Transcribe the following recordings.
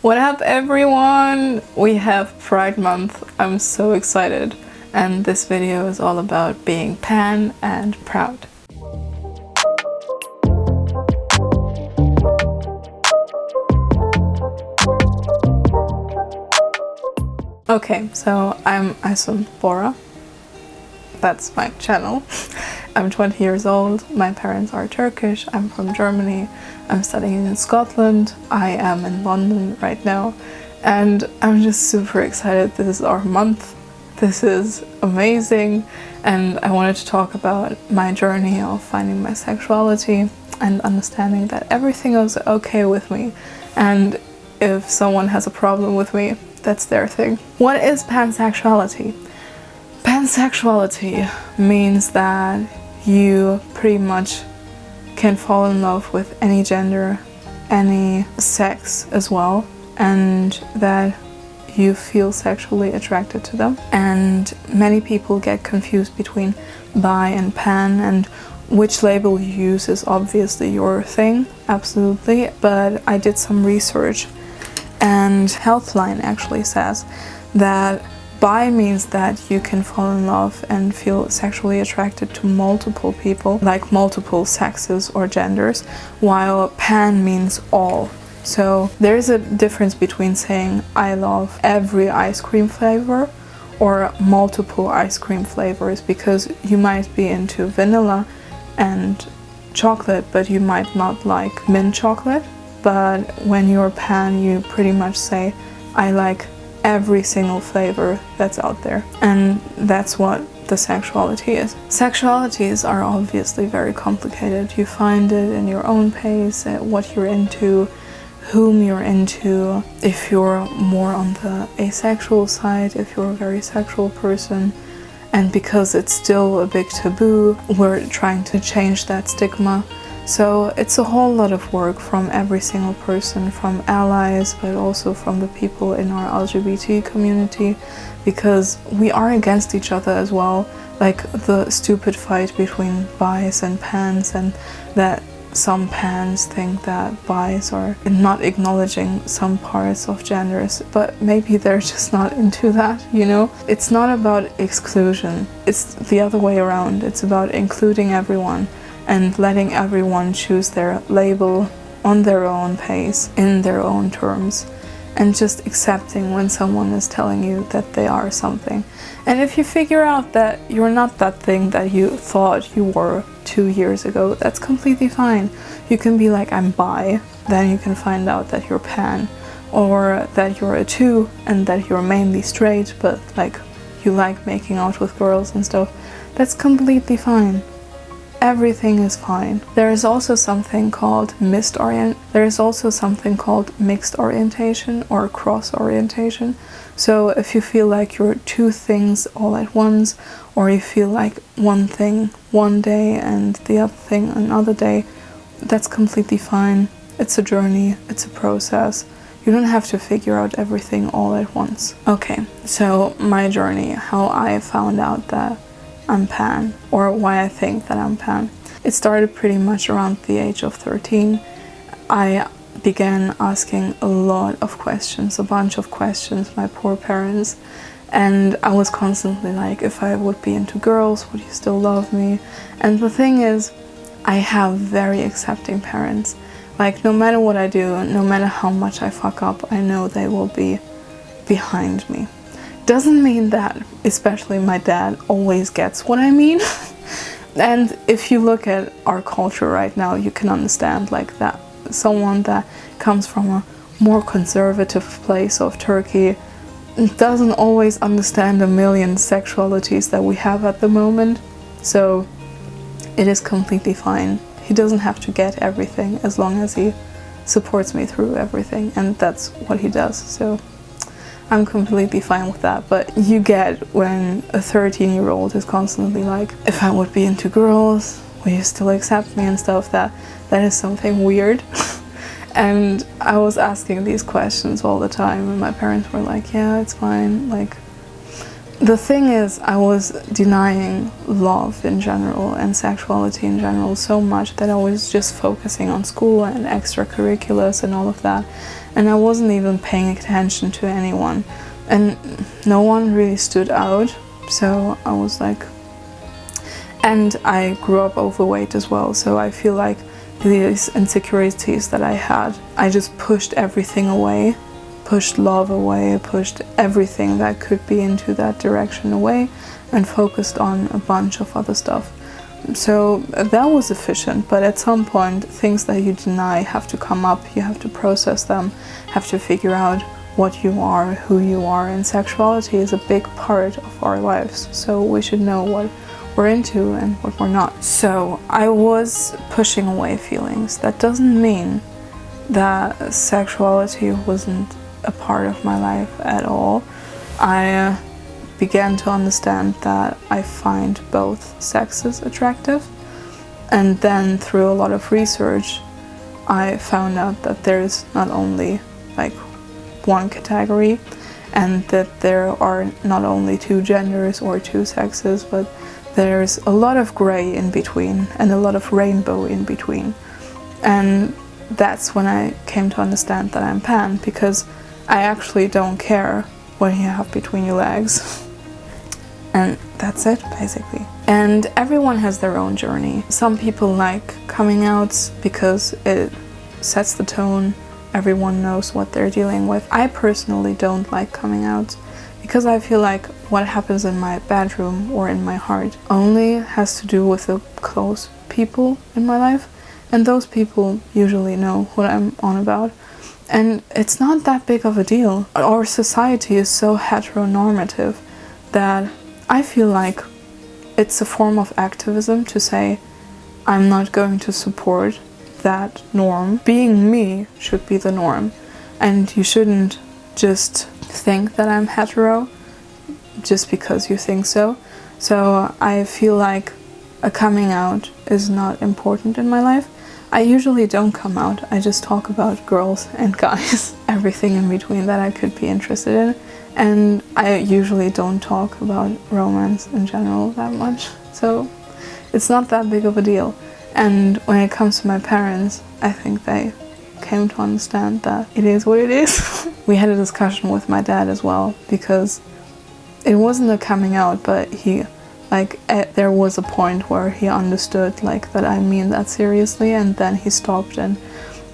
What up everyone? We have Pride Month. I'm so excited, and this video is all about being pan and proud. Okay, so I'm Bora. That's my channel. I'm 20 years old, my parents are Turkish, I'm from Germany, I'm studying in Scotland, I am in London right now, and I'm just super excited. This is our month, this is amazing, and I wanted to talk about my journey of finding my sexuality and understanding that everything is okay with me, and if someone has a problem with me, that's their thing. What is pansexuality? Pansexuality means that you pretty much can fall in love with any gender, any sex as well, and that you feel sexually attracted to them. And many people get confused between bi and pan, and which label you use is obviously your thing, absolutely. But I did some research, and Healthline actually says that bi means that you can fall in love and feel sexually attracted to multiple people, like multiple sexes or genders, while pan means all. So there's a difference between saying I love every ice cream flavor or multiple ice cream flavors, because you might be into vanilla and chocolate, but you might not like mint chocolate. But when you're pan, you pretty much say I like every single flavor that's out there, and that's what the sexuality is. Sexualities are obviously very complicated. You find it in your own pace, what you're into, whom you're into, if you're more on the asexual side, if you're a very sexual person. And because it's still a big taboo, we're trying to change that stigma. So it's a whole lot of work from every single person, from allies, but also from the people in our LGBT community, because we are against each other as well. Like the stupid fight between bis and pans, and that some pans think that bis are not acknowledging some parts of genders, but maybe they're just not into that, you know? It's not about exclusion, it's the other way around. It's about including everyone and letting everyone choose their label on their own pace, in their own terms, and just accepting when someone is telling you that they are something. And if you figure out that you're not that thing that you thought you were 2 years ago, that's completely fine. You can be like, I'm bi, then you can find out that you're pan, or that you're a 2 and that you're mainly straight, but like you like making out with girls and stuff. That's completely fine. Everything is fine. There is also something called mixed orientation or cross orientation. So if you feel like you're two things all at once, or you feel like one thing one day and the other thing another day, that's completely fine. It's a journey, it's a process. You don't have to figure out everything all at once. Okay, so my journey, how I found out that I'm pan, or why I think that I'm pan. It started pretty much around the age of 13. I began asking a lot of questions, a bunch of questions, my poor parents, and I was constantly like, if I would be into girls, would you still love me? And the thing is, I have very accepting parents. Like, no matter what I do, no matter how much I fuck up, I know they will be behind me. Doesn't mean that, especially my dad, always gets what I mean. And if you look at our culture right now, you can understand like that someone that comes from a more conservative place of Turkey doesn't always understand a million sexualities that we have at the moment. So it is completely fine. He doesn't have to get everything as long as he supports me through everything, and that's what he does. So I'm completely fine with that. But you get when a 13-year-old is constantly like, if I would be into girls, will you still accept me and stuff, that is something weird. And I was asking these questions all the time, and my parents were like, yeah, it's fine. Like, the thing is, I was denying love in general and sexuality in general so much that I was just focusing on school and extracurriculars and all of that. and I wasn't even paying attention to anyone, and no one really stood out. So I was like, and I grew up overweight as well, so I feel like these insecurities that I had, I just pushed everything away, pushed love away, pushed everything that could be into that direction away, and focused on a bunch of other stuff. So that was efficient, but at some point things that you deny have to come up, you have to process them, have to figure out what you are, who you are, and sexuality is a big part of our lives, so we should know what we're into and what we're not. So I was pushing away feelings. That doesn't mean that sexuality wasn't a part of my life at all. I began to understand that I find both sexes attractive, and then through a lot of research I found out that there's not only like one category, and that there are not only two genders or two sexes, but there's a lot of gray in between and a lot of rainbow in between. And that's when I came to understand that I'm pan, because I actually don't care what you have between your legs. And that's it, basically. And everyone has their own journey. Some people like coming out because it sets the tone. Everyone knows what they're dealing with. I personally don't like coming out because I feel like what happens in my bedroom or in my heart only has to do with the close people in my life. And those people usually know what I'm on about. And it's not that big of a deal. Our society is so heteronormative that I feel like it's a form of activism to say, I'm not going to support that norm. Being me should be the norm. And you shouldn't just think that I'm hetero just because you think so. So I feel like a coming out is not important in my life. I usually don't come out. I just talk about girls and guys, everything in between that I could be interested in. And I usually don't talk about romance in general that much, so it's not that big of a deal. And when it comes to my parents, I think they came to understand that it is what it is. We had a discussion with my dad as well, because it wasn't a coming out, but he, like, there was a point where he understood, like, that I mean that seriously, and then he stopped and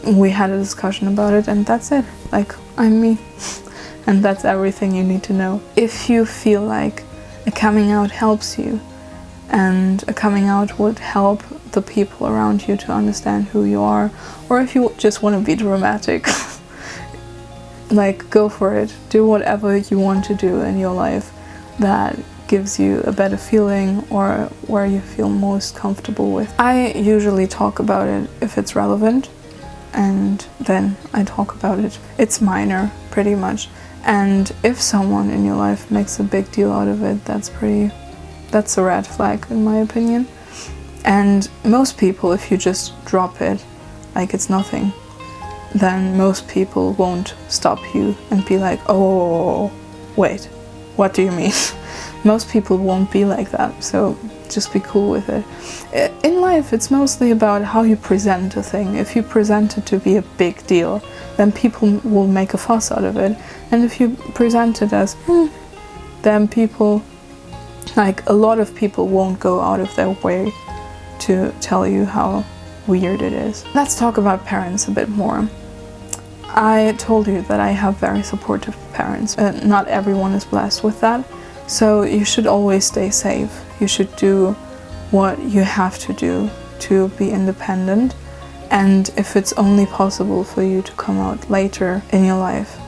we had a discussion about it, and that's it. Like, I'm me. And that's everything you need to know. If you feel like a coming out helps you, and a coming out would help the people around you to understand who you are, or if you just want to be dramatic, like, go for it. Do whatever you want to do in your life that gives you a better feeling or where you feel most comfortable with. I usually talk about it if it's relevant, and then I talk about it. It's minor, pretty much. And if someone in your life makes a big deal out of it, that's a red flag in my opinion. And most people, if you just drop it like it's nothing, then most people won't stop you and be like, oh, wait, what do you mean? Most people won't be like that, so just be cool with it. In life, it's mostly about how you present a thing. If you present it to be a big deal, then people will make a fuss out of it. And if you present it as, then people, like, a lot of people won't go out of their way to tell you how weird it is. Let's talk about parents a bit more. I told you that I have very supportive parents. Not everyone is blessed with that. So you should always stay safe. You should do what you have to do to be independent. And if it's only possible for you to come out later in your life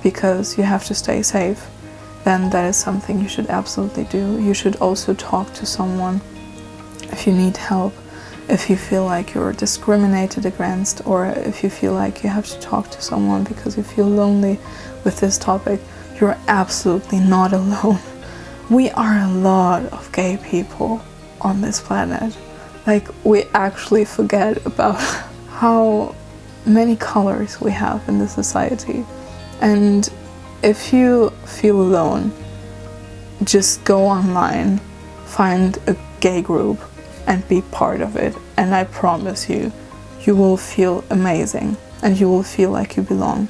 because you have to stay safe, then that is something you should absolutely do. You should also talk to someone if you need help, if you feel like you're discriminated against, or if you feel like you have to talk to someone because you feel lonely with this topic. You're absolutely not alone. We are a lot of gay people on this planet. Like, we actually forget about how many colors we have in the society. And if you feel alone, just go online, find a gay group and be part of it. And I promise you, you will feel amazing. and you will feel like you belong.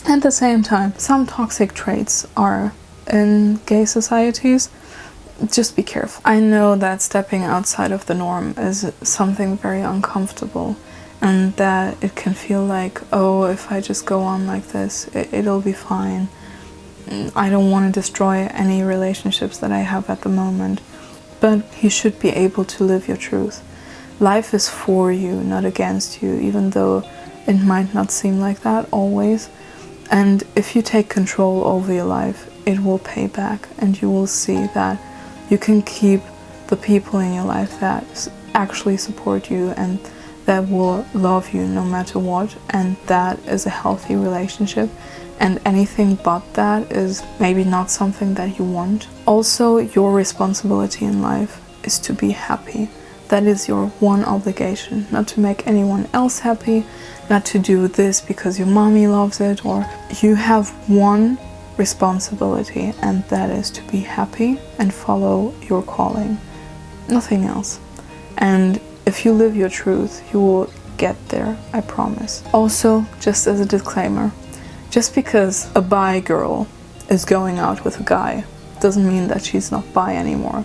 At the same time, some toxic traits are in gay societies. Just be careful. I know that stepping outside of the norm is something very uncomfortable, and that it can feel like, oh, if I just go on like this, it'll be fine. I don't want to destroy any relationships that I have at the moment. But you should be able to live your truth. Life is for you, not against you, even though it might not seem like that always. And if you take control over your life, it will pay back, and you will see that you can keep the people in your life that actually support you and that will love you no matter what, and that is a healthy relationship. And anything but that is maybe not something that you want. Also, your responsibility in life is to be happy. That is your one obligation, not to make anyone else happy, not to do this because your mommy loves it, or you have one responsibility, and that is to be happy and follow your calling, nothing else. And if you live your truth, you will get there, I promise. Also, just as a disclaimer, just because a bi girl is going out with a guy doesn't mean that she's not bi anymore.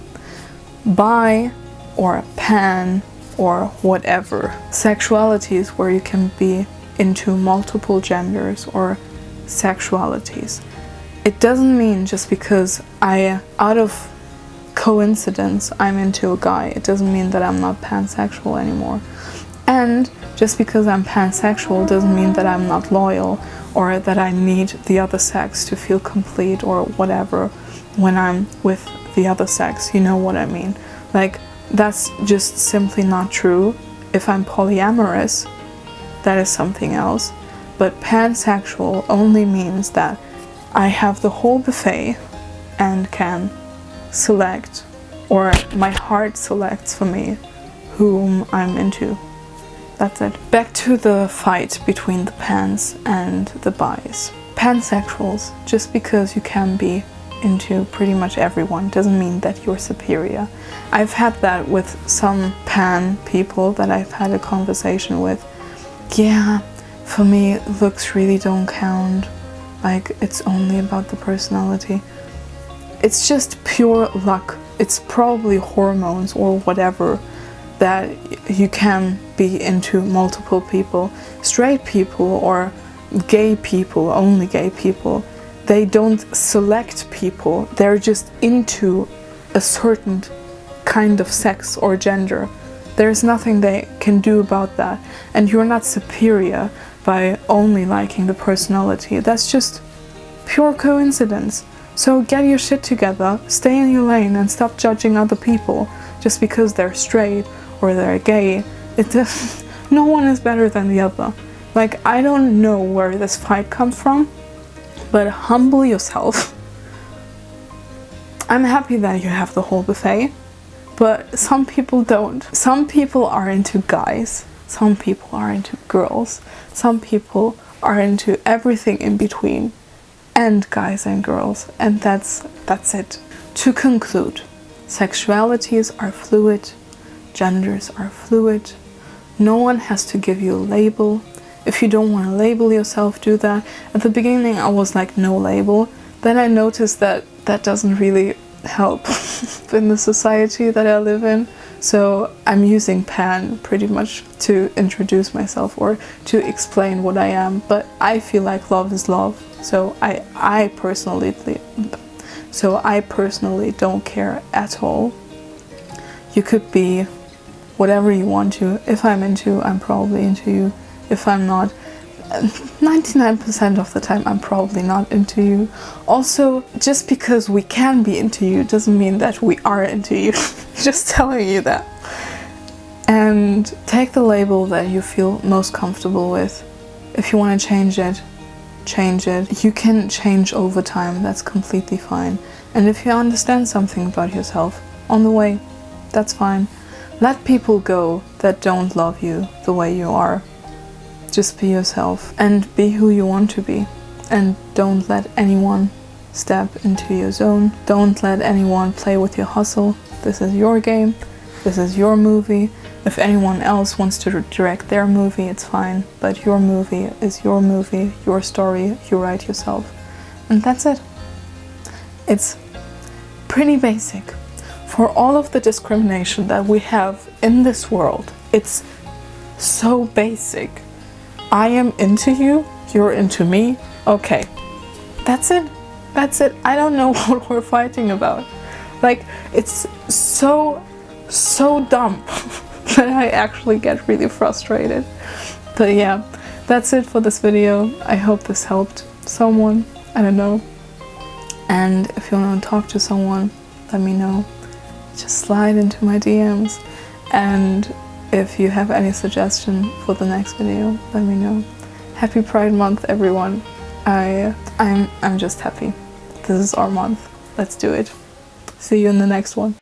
Bi or pan or whatever, sexuality is where you can be into multiple genders or sexualities. It doesn't mean just because out of coincidence, I'm into a guy, it doesn't mean that I'm not pansexual anymore. And just because I'm pansexual doesn't mean that I'm not loyal, or that I need the other sex to feel complete or whatever when I'm with the other sex, you know what I mean. Like, that's just simply not true. If I'm polyamorous, that is something else. But pansexual only means that I have the whole buffet and can select, or my heart selects for me whom I'm into. That's it. Back to the fight between the pans and the bis. Pansexuals, just because you can be into pretty much everyone doesn't mean that you're superior. I've had that with some pan people that I've had a conversation with. Yeah, for me looks really don't count. Like, it's only about the personality. It's just pure luck. It's probably hormones or whatever that you can be into multiple people. Straight people or gay people, only gay people, they don't select people. They're just into a certain kind of sex or gender. There's nothing they can do about that. And you're not superior by only liking the personality. That's just pure coincidence. So get your shit together, stay in your lane, and stop judging other people just because they're straight or they're gay. No one is better than the other. Like, I don't know where this fight comes from, but humble yourself. I'm happy that you have the whole buffet, but some people don't. Some people are into guys, some people are into girls, some people are into everything in between, and guys and girls, and that's it. To conclude, sexualities are fluid, genders are fluid. No one has to give you a label. If you don't want to label yourself, do that. At the beginning I was like, no label. Then I noticed that that doesn't really help in the society that I live in. So I'm using pan pretty much to introduce myself or to explain what I am. But I feel like love is love. So I personally don't care at all. You could be whatever you want to. If I'm into, I'm probably into you. If I'm not, 99% of the time I'm probably not into you. Also, just because we can be into you doesn't mean that we are into you. Just telling you that. And take the label that you feel most comfortable with. If you want to change it, change it. You can change over time, that's completely fine. And if you understand something about yourself on the way, that's fine. Let people go that don't love you the way you are. Just be yourself and be who you want to be. And don't let anyone step into your zone. Don't let anyone play with your hustle. This is your game. This is your movie. If anyone else wants to direct their movie, it's fine, but your movie is your movie, your story, you write yourself. And that's it. It's pretty basic. For all of the discrimination that we have in this world, it's so basic. I am into you, you're into me, okay. That's it. That's it. I don't know what we're fighting about. Like, it's so dumb that I actually get really frustrated. But yeah, that's it for this video. I hope this helped someone, I don't know. And if you want to talk to someone, let me know. Just slide into my DMs. And if you have any suggestion for the next video, let me know. Happy Pride Month, everyone. I'm just happy. This is our month. Let's do it. See you in the next one.